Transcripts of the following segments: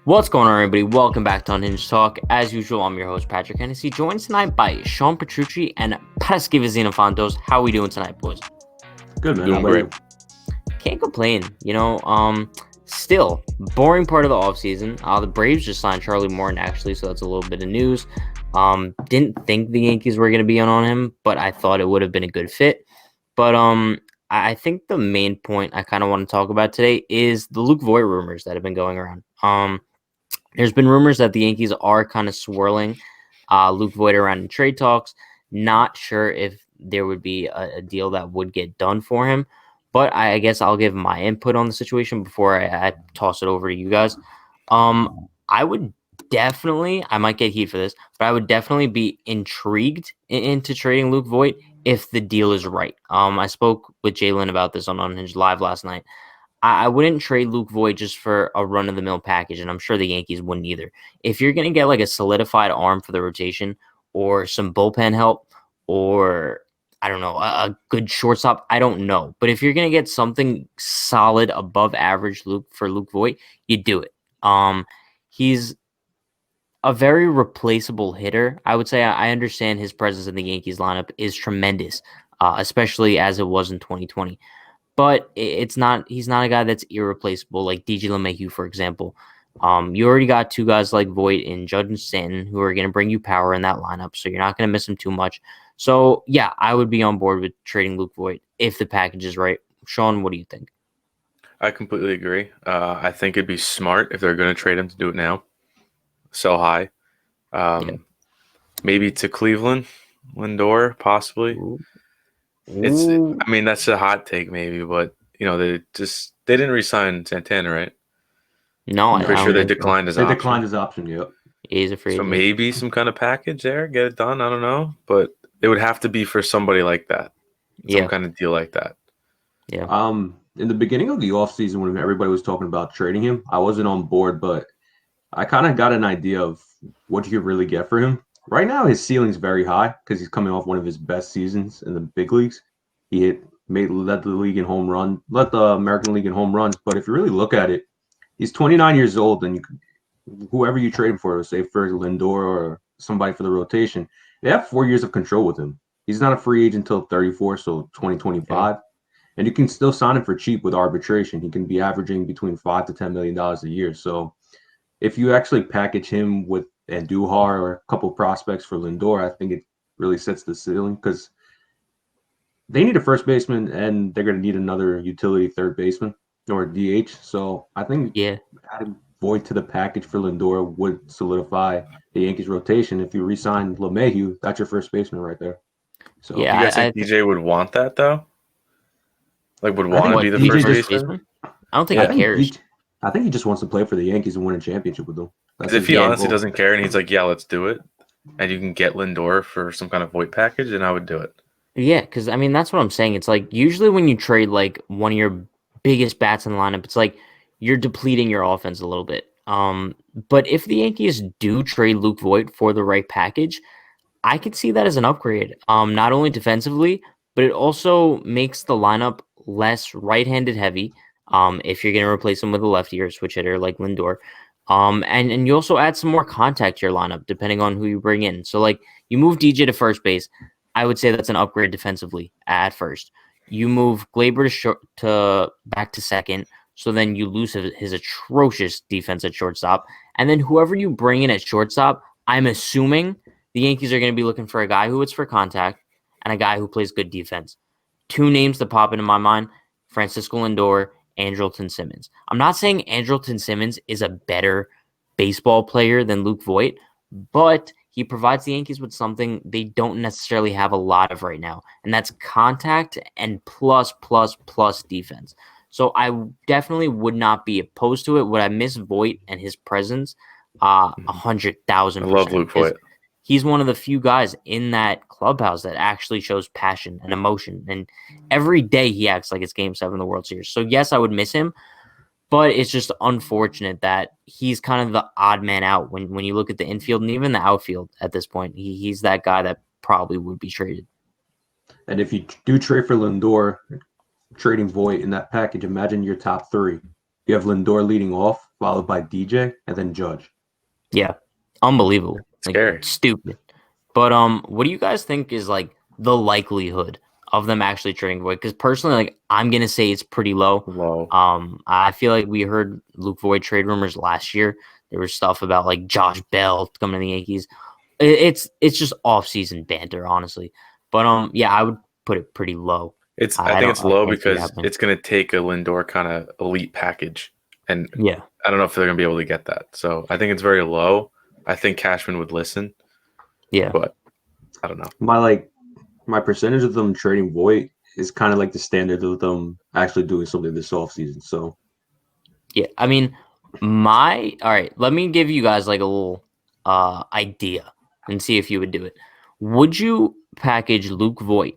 What's going on, everybody? Welcome back to Unhinged Talk. As usual, I'm your host, Patrick Hennessy, joined tonight by Sean Petrucci and Pesky Vizina-Fantos. How are we doing tonight, boys? Good, man. Doing How about great. you? Can't complain. Still, boring part of the offseason. The Braves just signed Charlie Morton, actually, so that's a little bit of news. Didn't think the Yankees were going to be on him, but I thought it would have been a good fit. But I think the main point I kind of want to talk about today is the Luke Voit rumors that have been going around. There's been rumors that the Yankees are kind of swirling Luke Voit around in trade talks. Not sure if there would be a deal that would get done for him, but I guess I'll give my input on the situation before I toss it over to you guys. I would definitely, I might get heat for this, but I would definitely be intrigued into trading Luke Voit if the deal is right. I spoke with Jalen about this on Unhinged Live last night. I wouldn't trade Luke Voit just for a run-of-the-mill package, and I'm sure the Yankees wouldn't either. If you're going to get like a solidified arm for the rotation or some bullpen help or, I don't know, a good shortstop, I don't know. But if you're going to get something solid above average for Luke Voit, you do it. He's a very replaceable hitter. I would say I understand his presence in the Yankees lineup is tremendous, especially as it was in 2020. But he's not a guy that's irreplaceable like DJ LeMahieu, for example. You already got two guys like Voit and Judge and Stanton who are going to bring you power in that lineup, so you're not going to miss him too much. So, yeah, I would be on board with trading Luke Voit if the package is right. Sean, what do you think? I completely agree. I think it'd be smart if they're going to trade him to do it now. Sell high. Maybe to Cleveland, Lindor, possibly. I mean, that's a hot take maybe, but, they didn't re-sign Santana, right? No, I'm pretty sure they declined his option. They declined his option, yep. He's a free So agent. maybe some kind of package there, get it done. I don't know. But it would have to be for somebody like that. Some kind of deal like that. Yeah. In the beginning of the offseason, when everybody was talking about trading him, I wasn't on board, but I kind of got an idea of what you could really get for him. Right now, his ceiling's very high because he's coming off one of his best seasons in the big leagues. He led the league in home run, led the American League in home runs. But if you really look at it, he's 29 years old, and whoever you trade him for, say for Lindor or somebody for the rotation, they have 4 years of control with him. He's not a free agent until 34, so 2025. Yeah. And you can still sign him for cheap with arbitration. He can be averaging between $5 to $10 million a year. So if you actually package him with Andujar or a couple prospects for Lindor, I think it really sets the ceiling because they need a first baseman and they're going to need another utility third baseman or DH. So I think adding Voit to the package for Lindor would solidify the Yankees rotation. If you re-sign LeMahieu, that's your first baseman right there. So do you guys think DJ would want that though? Like would want to be the first baseman? I don't think he cares. I think he just wants to play for the Yankees and win a championship with them. Because if he honestly doesn't care and he's like, yeah, let's do it, and you can get Lindor for some kind of Voit package, then I would do it. Yeah, because, I mean, that's what I'm saying. It's like usually when you trade like one of your biggest bats in the lineup, it's like you're depleting your offense a little bit. But if the Yankees do trade Luke Voit for the right package, I could see that as an upgrade. Not only defensively, but it also makes the lineup less right-handed heavy. If you're going to replace him with a lefty or a switch hitter like Lindor. And you also add some more contact to your lineup depending on who you bring in. So like you move DJ to first base, I would say that's an upgrade defensively at first. You move Glaber to back to second, so then you lose his atrocious defense at shortstop. And then whoever you bring in at shortstop, I'm assuming the Yankees are going to be looking for a guy who hits for contact and a guy who plays good defense. Two names that pop into my mind, Francisco Lindor, Andrelton Simmons. I'm not saying Andrelton Simmons is a better baseball player than Luke Voit, but he provides the Yankees with something they don't necessarily have a lot of right now, and that's contact and plus defense. So I definitely would not be opposed to it. Would I miss Voit and his presence? 100,000%. I love Luke Voit. He's one of the few guys in that clubhouse that actually shows passion and emotion. And every day he acts like it's Game 7 of the World Series. So, yes, I would miss him. But it's just unfortunate that he's kind of the odd man out when you look at the infield and even the outfield at this point. He's that guy that probably would be traded. And if you do trade for Lindor, trading Voit in that package, imagine your top three. You have Lindor leading off. followed by DJ, and then Judge. Yeah, unbelievable. Scary. Like stupid. But what do you guys think is like the likelihood of them actually trading Voit? Because personally, like I'm gonna say it's pretty low. Low. I feel like we heard Luke Voit trade rumors last year. There was stuff about like Josh Bell coming to the Yankees. It's just off-season banter, honestly. But yeah, I would put it pretty low. I think it's low can't see it because happening. it's going to take a Lindor kind of elite package, and Yeah. I don't know if they're going to be able to get that. So I think it's very low. I think Cashman would listen. Yeah. But I don't know. My percentage of them trading Voit is kind of like the standard of them actually doing something this offseason. So Yeah, I mean, all right, let me give you guys like a little idea and see if you would do it. Would you package Luke Voit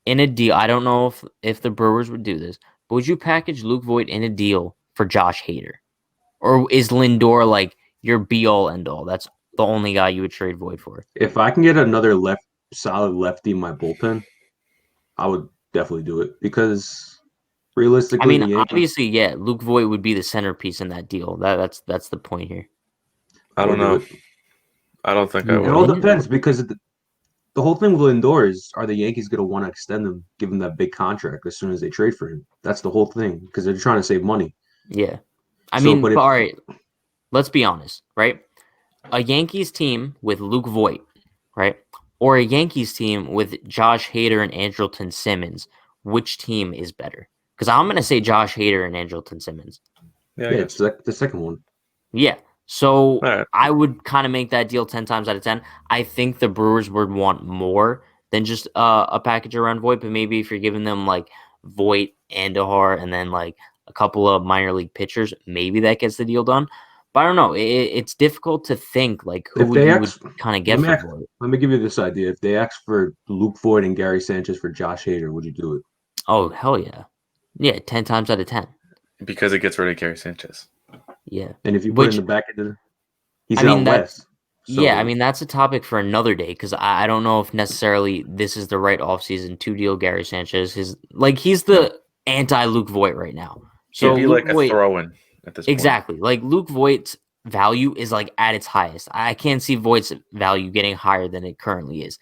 in a deal? I don't know if the Brewers would do this, but would you package Luke Voit in a deal for Josh Hader? Or is Lindor like your be all end all? That's the only guy you would trade Voit for. if I can get another solid lefty in my bullpen, I would definitely do it because I realistically, mean, the Yankees. obviously, yeah, Luke Voit would be the centerpiece in that deal. That's the point here. I don't would do know. it. I don't think I You It all would. wouldn't? depends because the whole thing with Lindor is, are the Yankees going to want to extend him, give him that big contract as soon as they trade for him? That's the whole thing because they're trying to save money. Yeah. I So, mean, but but if all right, let's be honest, right? A Yankees team with Luke Voit, right? Or a Yankees team with Josh Hader and Andrelton Simmons, which team is better? Because I'm going to say Josh Hader and Andrelton Simmons. Yeah, I yeah, guess. it's like the second one. Yeah. So All right. I would kind of make that deal 10 times out of 10. I think the Brewers would want more than just a package around Voit, but maybe if you're giving them like Voit, Andahar, and then like a couple of minor league pitchers, maybe that gets the deal done. But I don't know. It's difficult to think like If who they you would ask, kind of let get me for ask, Voit. let me give you this idea. If they ask for Luke Voit and Gary Sanchez for Josh Hader, would you do it? Oh, hell yeah. Yeah, 10 times out of 10. Because it gets rid of Gary Sanchez. Yeah. And if you put in Which, the back end, he's I mean, out that, west. yeah, I So mean, that's a topic for another day because I don't know if necessarily this is the right offseason to deal Gary Sanchez. He's the anti Luke Voit right now. He'd So be Luke like a Voit, throw-in at this point. exactly. Like Luke Voigt's value is like at its highest. I can't see Voigt's value getting higher than it currently is.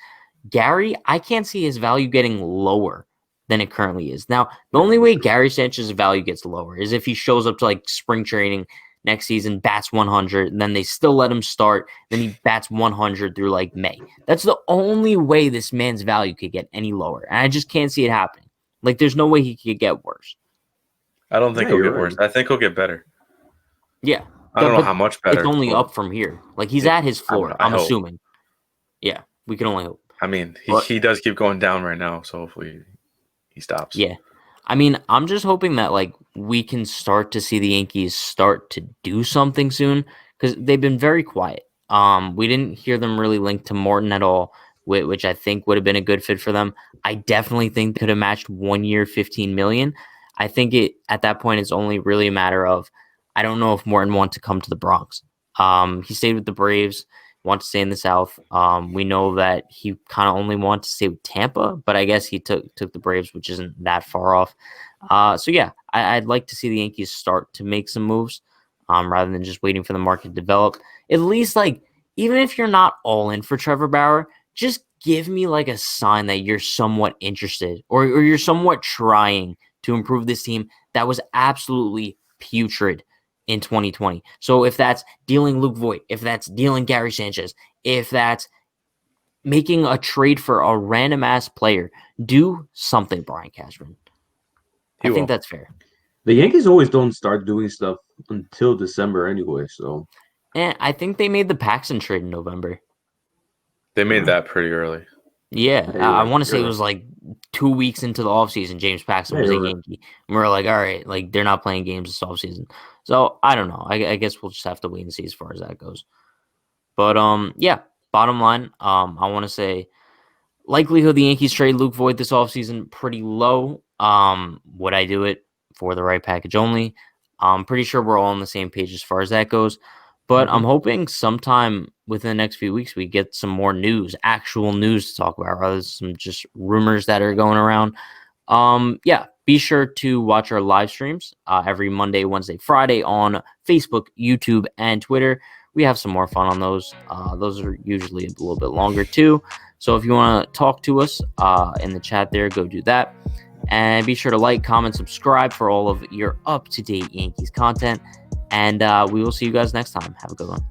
Gary, I can't see his value getting lower than it currently is. Now, the only way Gary Sanchez's value gets lower is if he shows up to like spring training next season, bats 100, and then they still let him start. Then he bats 100 through like May. That's the only way this man's value could get any lower. And I just can't see it happening. Like, there's no way he could get worse. I don't think Yeah, he'll you're get worse. right. I think he'll get better. Yeah. I don't know But how much better. it's only but up from here. Like, he's Yeah, at his floor, I I'm hope. assuming. Yeah, we can only hope. I mean, But- he does keep going down right now, so hopefully he stops. Yeah. I mean, I'm just hoping that like we can start to see the Yankees start to do something soon because they've been very quiet. We didn't hear them really linked to Morton at all, which I think would have been a good fit for them. I definitely think they could have matched 1 year, 15 million. I think at that point it's only really a matter of I don't know if Morton wants to come to the Bronx. He stayed with the Braves, wants to stay in the South. We know that he kind of only wants to stay with Tampa, but I guess he took the Braves, which isn't that far off. So yeah, I'd like to see the Yankees start to make some moves, rather than just waiting for the market to develop. At least like even if you're not all in for Trevor Bauer, just give me like a sign that you're somewhat interested or you're somewhat trying to improve this team that was absolutely putrid in 2020. So if that's dealing Luke Voit, if that's dealing Gary Sanchez, if that's making a trade for a random ass player, do something, Brian Cashman. I think that's fair. The Yankees always don't start doing stuff until December anyway. So And I think they made the Paxton trade in November. They made that pretty early. Yeah, Yeah, I right. want to say You're it was like 2 weeks into the offseason, James Paxton Yeah, was a you're right. Yankee. And we are like, all right, like they're not playing games this offseason. So I don't know. I guess we'll just have to wait and see as far as that goes. But yeah, bottom line, I want to say likelihood the Yankees trade Luke Voit this offseason pretty low. Would I do it for the right package only? I'm pretty sure we're all on the same page as far as that goes. But I'm hoping sometime within the next few weeks we get some more news, actual news to talk about, rather than some just rumors that are going around. Yeah, Be sure to watch our live streams every Monday, Wednesday, Friday on Facebook, YouTube, and Twitter. We have some more fun on those. Those are usually a little bit longer too. So if you want to talk to us in the chat there, go do that. And be sure to like, comment, subscribe for all of your up-to-date Yankees content. And we will see you guys next time. Have a good one.